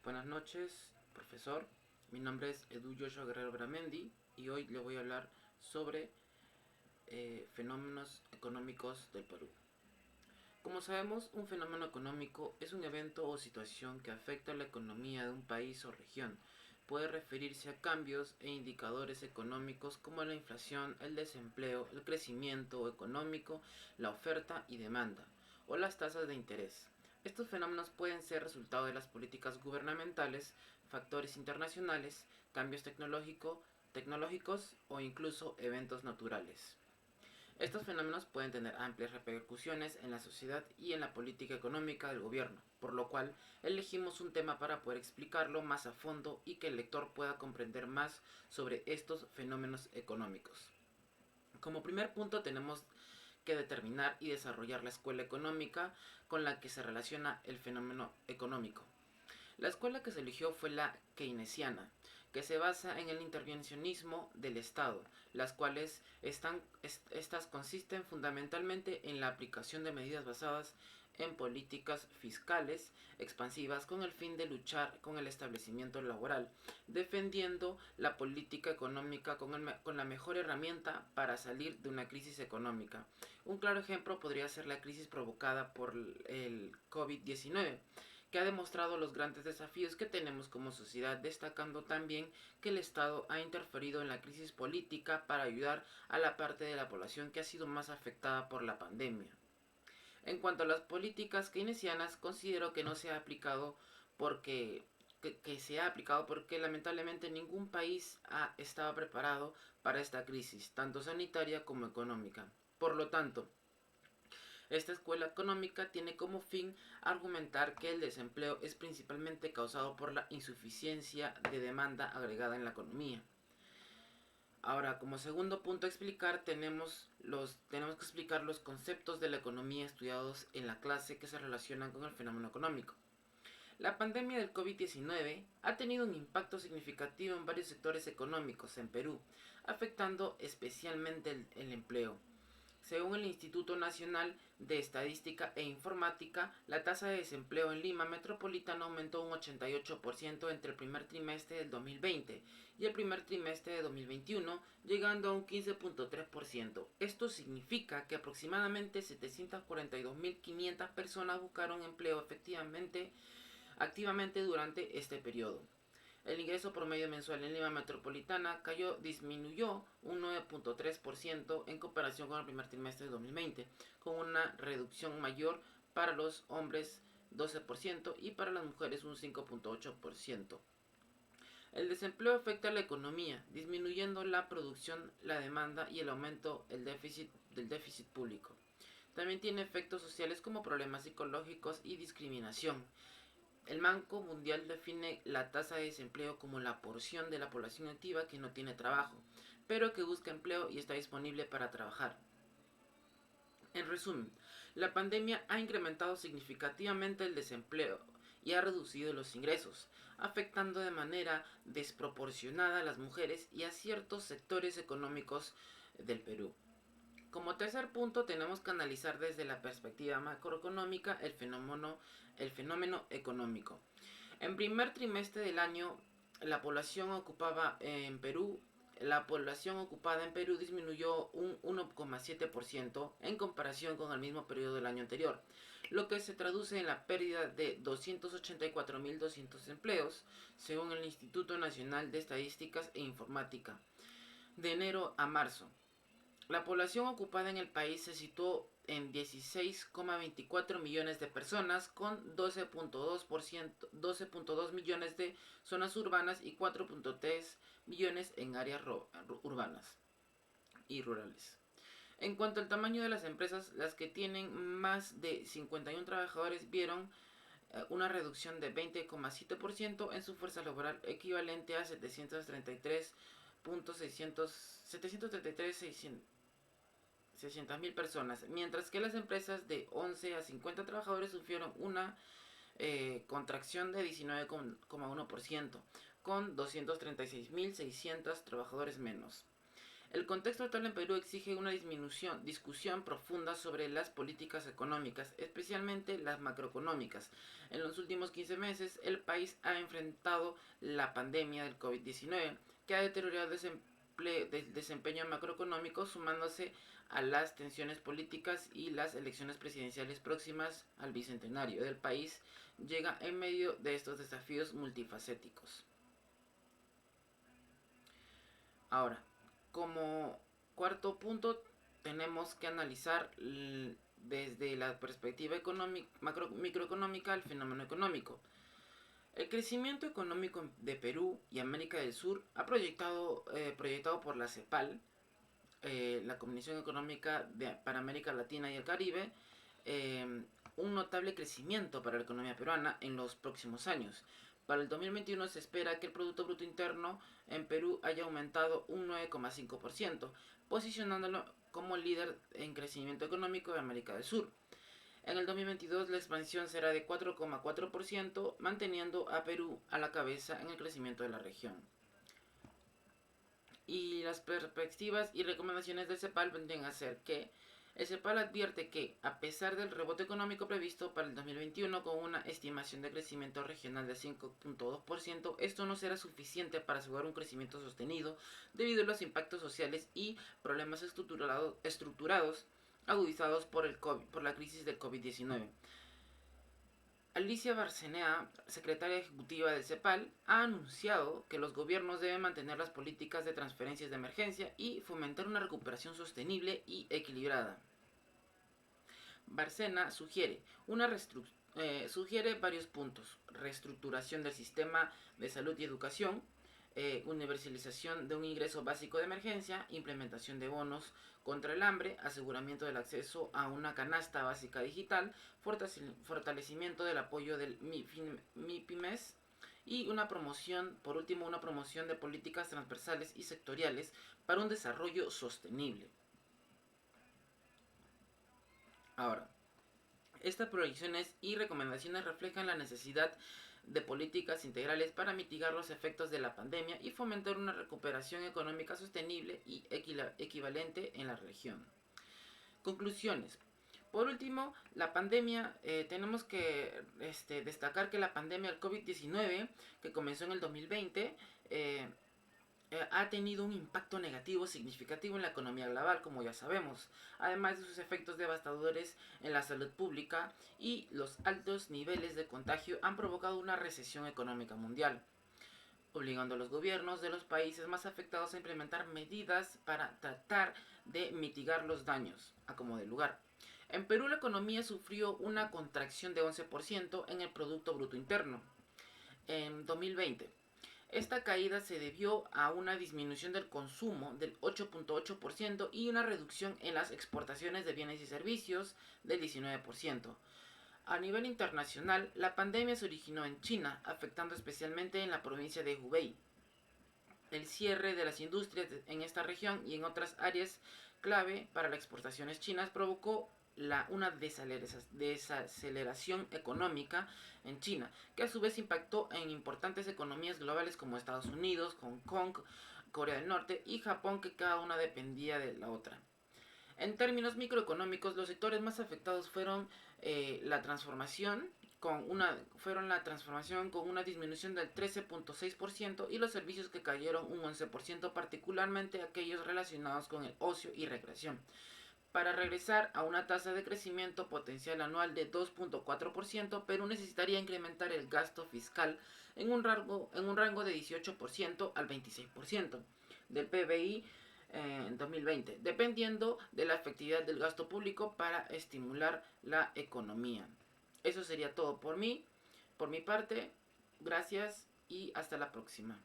Buenas noches, profesor. Mi nombre es Edu Joshua Guerrero Bramendi y hoy le voy a hablar sobre fenómenos económicos del Perú. Como sabemos, un fenómeno económico es un evento o situación que afecta a la economía de un país o región. Puede referirse a cambios e indicadores económicos como la inflación, el desempleo, el crecimiento económico, la oferta y demanda, o las tasas de interés. Estos fenómenos pueden ser resultado de las políticas gubernamentales, factores internacionales, cambios tecnológicos o incluso eventos naturales. Estos fenómenos pueden tener amplias repercusiones en la sociedad y en la política económica del gobierno, por lo cual elegimos un tema para poder explicarlo más a fondo y que el lector pueda comprender más sobre estos fenómenos económicos. Como primer punto tenemos que determinar y desarrollar la escuela económica con la que se relaciona el fenómeno económico. La escuela que se eligió fue la keynesiana, que se basa en el intervencionismo del Estado, las cuales estas consisten fundamentalmente en la aplicación de medidas basadas en políticas fiscales expansivas con el fin de luchar con el establecimiento laboral, defendiendo la política económica con la mejor herramienta para salir de una crisis económica. Un claro ejemplo podría ser la crisis provocada por el COVID-19, que ha demostrado los grandes desafíos que tenemos como sociedad, destacando también que el Estado ha interferido en la crisis política para ayudar a la parte de la población que ha sido más afectada por la pandemia. En cuanto a las políticas keynesianas, considero que no se ha aplicado porque que se ha aplicado porque lamentablemente ningún país estaba preparado para esta crisis, tanto sanitaria como económica. Por lo tanto, esta escuela económica tiene como fin argumentar que el desempleo es principalmente causado por la insuficiencia de demanda agregada en la economía. Ahora, como segundo punto a explicar, tenemos que explicar los conceptos de la economía estudiados en la clase que se relacionan con el fenómeno económico. La pandemia del COVID-19 ha tenido un impacto significativo en varios sectores económicos en Perú, afectando especialmente el empleo. Según el Instituto Nacional de Estadística e Informática, la tasa de desempleo en Lima Metropolitana aumentó un 88% entre el primer trimestre del 2020 y el primer trimestre de 2021, llegando a un 15.3%. Esto significa que aproximadamente 742.500 personas buscaron empleo activamente durante este periodo. El ingreso promedio mensual en Lima Metropolitana disminuyó un 9.3% en comparación con el primer trimestre de 2020, con una reducción mayor para los hombres 12% y para las mujeres un 5.8%. El desempleo afecta a la economía, disminuyendo la producción, la demanda y el aumento del déficit público. También tiene efectos sociales como problemas psicológicos y discriminación. El Banco Mundial define la tasa de desempleo como la porción de la población activa que no tiene trabajo, pero que busca empleo y está disponible para trabajar. En resumen, la pandemia ha incrementado significativamente el desempleo y ha reducido los ingresos, afectando de manera desproporcionada a las mujeres y a ciertos sectores económicos del Perú. Como tercer punto, tenemos que analizar desde la perspectiva macroeconómica el fenómeno económico. En primer trimestre del año, la población ocupada en Perú disminuyó un 1,7% en comparación con el mismo periodo del año anterior, lo que se traduce en la pérdida de 284.200 empleos, según el Instituto Nacional de Estadísticas e Informática. De enero a marzo, la población ocupada en el país se situó en 16,24 millones de personas, con 12.2 millones de zonas urbanas y 4.3 millones en áreas urbanas y rurales. En cuanto al tamaño de las empresas, las que tienen más de 51 trabajadores vieron una reducción de 20,7% en su fuerza laboral, equivalente a 733.600.000 personas, mientras que las empresas de 11 a 50 trabajadores sufrieron una contracción de 19,1%, con 236.600 trabajadores menos. El contexto actual en Perú exige una discusión profunda sobre las políticas económicas, especialmente las macroeconómicas. En los últimos 15 meses, el país ha enfrentado la pandemia del COVID-19, que ha deteriorado el desempeño macroeconómico, sumándose a las tensiones políticas y las elecciones presidenciales próximas al bicentenario del país, llega en medio de estos desafíos multifacéticos. Ahora, como cuarto punto, tenemos que analizar desde la perspectiva microeconómica el fenómeno económico. El crecimiento económico de Perú y América del Sur ha proyectado por la CEPAL, la Comisión Económica para América Latina y el Caribe, un notable crecimiento para la economía peruana en los próximos años. Para el 2021 se espera que el Producto Bruto Interno en Perú haya aumentado un 9,5%, posicionándolo como líder en crecimiento económico de América del Sur. En el 2022 la expansión será de 4,4%, manteniendo a Perú a la cabeza en el crecimiento de la región. Y las perspectivas y recomendaciones del CEPAL vendrían a ser que el CEPAL advierte que, a pesar del rebote económico previsto para el 2021 con una estimación de crecimiento regional de 5,2%, esto no será suficiente para asegurar un crecimiento sostenido debido a los impactos sociales y problemas estructurados agudizados por la crisis del COVID-19. Alicia Barcenea, secretaria ejecutiva del CEPAL, ha anunciado que los gobiernos deben mantener las políticas de transferencias de emergencia y fomentar una recuperación sostenible y equilibrada. Barcena sugiere varios puntos: reestructuración del sistema de salud y educación, universalización de un ingreso básico de emergencia, implementación de bonos contra el hambre, aseguramiento del acceso a una canasta básica digital, fortalecimiento del apoyo del MIPYMES y por último, una promoción de políticas transversales y sectoriales para un desarrollo sostenible. Ahora, estas proyecciones y recomendaciones reflejan la necesidad de políticas integrales para mitigar los efectos de la pandemia y fomentar una recuperación económica sostenible y equivalente en la región. Conclusiones. Por último, la pandemia, tenemos que destacar que la pandemia del COVID-19, que comenzó en el 2020, ha tenido un impacto negativo significativo en la economía global, como ya sabemos, además de sus efectos devastadores en la salud pública, y los altos niveles de contagio han provocado una recesión económica mundial, obligando a los gobiernos de los países más afectados a implementar medidas para tratar de mitigar los daños a como de lugar. En Perú la economía sufrió una contracción de 11% en el Producto Bruto Interno en 2020. Esta caída se debió a una disminución del consumo del 8,8% y una reducción en las exportaciones de bienes y servicios del 19%. A nivel internacional, la pandemia se originó en China, afectando especialmente en la provincia de Hubei. El cierre de las industrias en esta región y en otras áreas clave para las exportaciones chinas provocó una desaceleración económica en China, que a su vez impactó en importantes economías globales como Estados Unidos, Hong Kong, Corea del Norte y Japón, que cada una dependía de la otra. En términos microeconómicos, los sectores más afectados fueron la transformación con una disminución del 13,6% y los servicios, que cayeron un 11%, particularmente aquellos relacionados con el ocio y recreación, para regresar a una tasa de crecimiento potencial anual de 2,4%, Perú necesitaría incrementar el gasto fiscal en un rango de 18% al 26% del PBI en 2020, dependiendo de la efectividad del gasto público para estimular la economía. Eso sería todo por mi parte. Gracias y hasta la próxima.